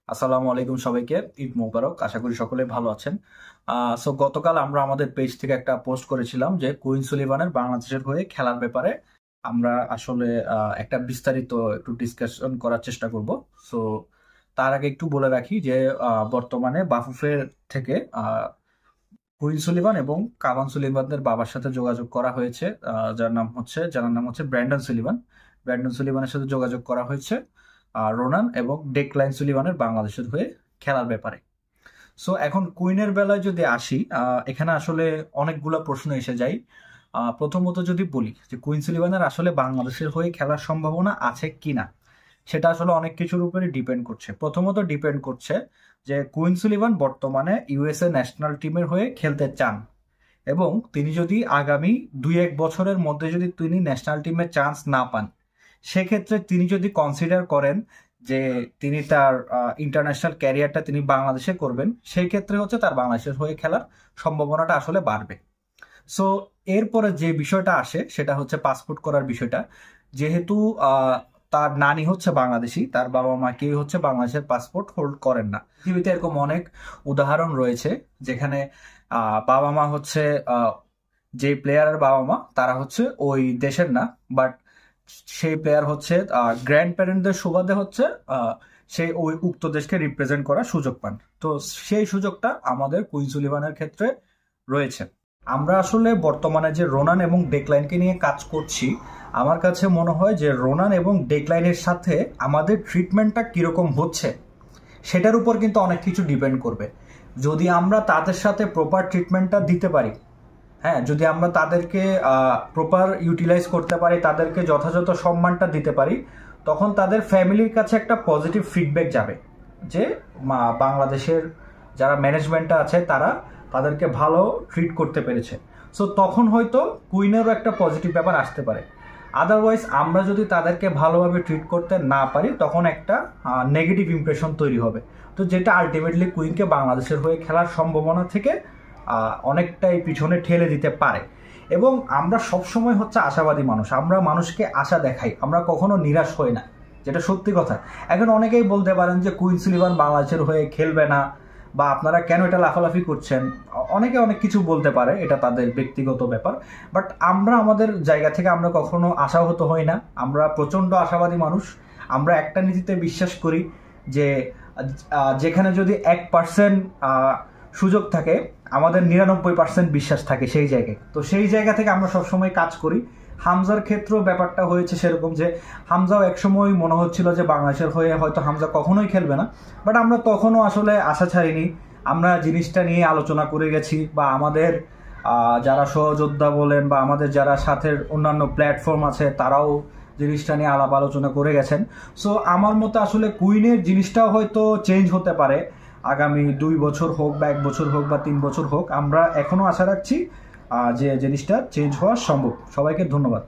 আসসালামু আলাইকুম সবাইকে। ঈদ মোবারক। আশা করি সকলে ভালো আছেন। সো গতকাল আমরা আমাদের পেজ থেকে একটা পোস্ট করেছিলাম যে কুইন সুলিভানের বাংলাদেশের হয়ে খেলার ব্যাপারে আমরা আসলে একটা বিস্তারিত একটু ডিসকাশন করার চেষ্টা করব। সো তার আগে একটু বলে রাখি যে বর্তমানে বাফুফের থেকে কুইন সুলিভান এবং কাভান সুলিভানদের বাবার সাথে যোগাযোগ করা হয়েছে। যার নাম হচ্ছে ব্র্যান্ডন সুলিভান। ব্র্যান্ডন সুলিভানের সাথে যোগাযোগ করা হয়েছে রোনান এবং ডেকলাইন সুলিভানের বাংলাদেশের হয়ে খেলার ব্যাপারে। সো এখন কুইনের বেলায় যদি আসি, এখানে আসলে অনেকগুলো প্রশ্ন এসে যায়। প্রথমত যদি বলি যে কুইন সুলিভানের আসলে বাংলাদেশের হয়ে খেলার সম্ভাবনা আছে কিনা, সেটা আসলে অনেক কিছুর উপরে ডিপেন্ড করছে। প্রথমত ডিপেন্ড করছে যে কুইন সুলিভান বর্তমানে ইউএসএ ন্যাশনাল টিমের হয়ে খেলতে চান এবং তিনি যদি আগামী 2-1 বছরের মধ্যে যদি তিনি ন্যাশনাল টিমে চান্স না পান, সেক্ষেত্রে তিনি যদি কনসিডার করেন যে তিনি তার ইন্টারন্যাশনাল ক্যারিয়ারটা তিনি বাংলাদেশে করবেন, সেই ক্ষেত্রে হচ্ছে তার বাংলাদেশের হয়ে খেলার সম্ভাবনাটা আসলে বাড়বে। সো এরপরে যে বিষয়টা আসে সেটা হচ্ছে পাসপোর্ট করার বিষয়টা। যেহেতু তার নানি হচ্ছে বাংলাদেশি, তার বাবা মা কেউ হচ্ছে বাংলাদেশের পাসপোর্ট হোল্ড করেন না। পৃথিবীতে এরকম অনেক উদাহরণ রয়েছে যেখানে বাবা মা হচ্ছে যে প্লেয়ারের বাবা মা তারা হচ্ছে ওই দেশের না, বাট সেই প্লেয়ার হচ্ছে গ্র্যান্ড প্যারেন্টদের সুবাদে হচ্ছে সে ওই উক্ত দেশকে রিপ্রেজেন্ট করার সুযোগ পান। তো সেই সুযোগটা আমাদের কুইন সুলিভানের ক্ষেত্রে রয়েছে। আমরা আসলে বর্তমানে যে রোনান এবং ডেকলাইনকে নিয়ে কাজ করছি, আমার কাছে মনে হয় যে রোনান এবং ডেকলাইনের সাথে আমাদের ট্রিটমেন্টটা কিরকম হচ্ছে সেটার উপর কিন্তু অনেক কিছু ডিপেন্ড করবে। যদি আমরা তাদের সাথে প্রপার ট্রিটমেন্টটা দিতে পারি, হ্যাঁ, যদি আমরা তাদেরকে প্রপার ইউটিলাইজ করতে পারি, তাদেরকে যথাযথ সম্মানটা দিতে পারি, তখন তাদের ফ্যামিলির কাছে একটা পজিটিভ ফিডব্যাক যাবে যে বাংলাদেশের যারা ম্যানেজমেন্টটা আছে তারা তাদেরকে ভালো ট্রিট করতে পেরেছে। সো তখন হয়তো কুইনেরও একটা পজিটিভ ব্যাপার আসতে পারে। আদারওয়াইজ আমরা যদি তাদেরকে ভালোভাবে ট্রিট করতে না পারি, তখন একটা নেগেটিভ ইমপ্রেশন তৈরি হবে। তো যেটা আলটিমেটলি কুইনকে বাংলাদেশের হয়ে খেলার সম্ভাবনা থেকে অনেকটাই পিছনে ঠেলে দিতে পারে। এবং আমরা সবসময় হচ্ছে আশাবাদী মানুষ, আমরা মানুষকে আশা দেখাই, আমরা কখনো নিরাশ হই না, যেটা সত্যি কথা। এখন অনেকেই বলতে পারেন যে কুইন সুলিভান বাংলাদেশের হয়ে খেলবে না, বা আপনারা কেন এটা লাফালাফি করছেন, অনেকে অনেক কিছু বলতে পারে, এটা তাদের ব্যক্তিগত ব্যাপার। বাট আমরা আমাদের জায়গা থেকে আমরা কখনো আশাহত হই না, আমরা প্রচণ্ড আশাবাদী মানুষ। আমরা একটা নীতিতে বিশ্বাস করি যে যেখানে যদি 1% সুযোগ থাকে, আমাদের 99% বিশ্বাস থাকে সেই জায়গায়। তো সেই জায়গা থেকে আমরা সবসময় কাজ করি। হামজার ক্ষেত্রেও ব্যাপারটা হয়েছে সেরকম, যে হামজাও একসময় মনে হচ্ছিল যে বাংলাদেশের হয়ে হয়তো হামজা কখনোই খেলবে না, বাট আমরা তখনও আসলে আশা ছাড়িনি। আমরা জিনিসটা নিয়ে আলোচনা করে গেছি, বা আমাদের যারা সহযোদ্ধা বলেন বা আমাদের যারা সাথের অন্যান্য প্ল্যাটফর্ম আছে তারাও জিনিসটা নিয়ে আলাপ আলোচনা করে গেছেন। সো আমার মতে আসলে কুইনের জিনিসটাও হয়তো চেঞ্জ হতে পারে, আগামী 2 বছর হোক বা 1 বছর হোক বা 3 বছর হোক। আমরা এখনো আশা রাখছি যে জিনিসটা চেঞ্জ হওয়া সম্ভব। সবাইকে ধন্যবাদ।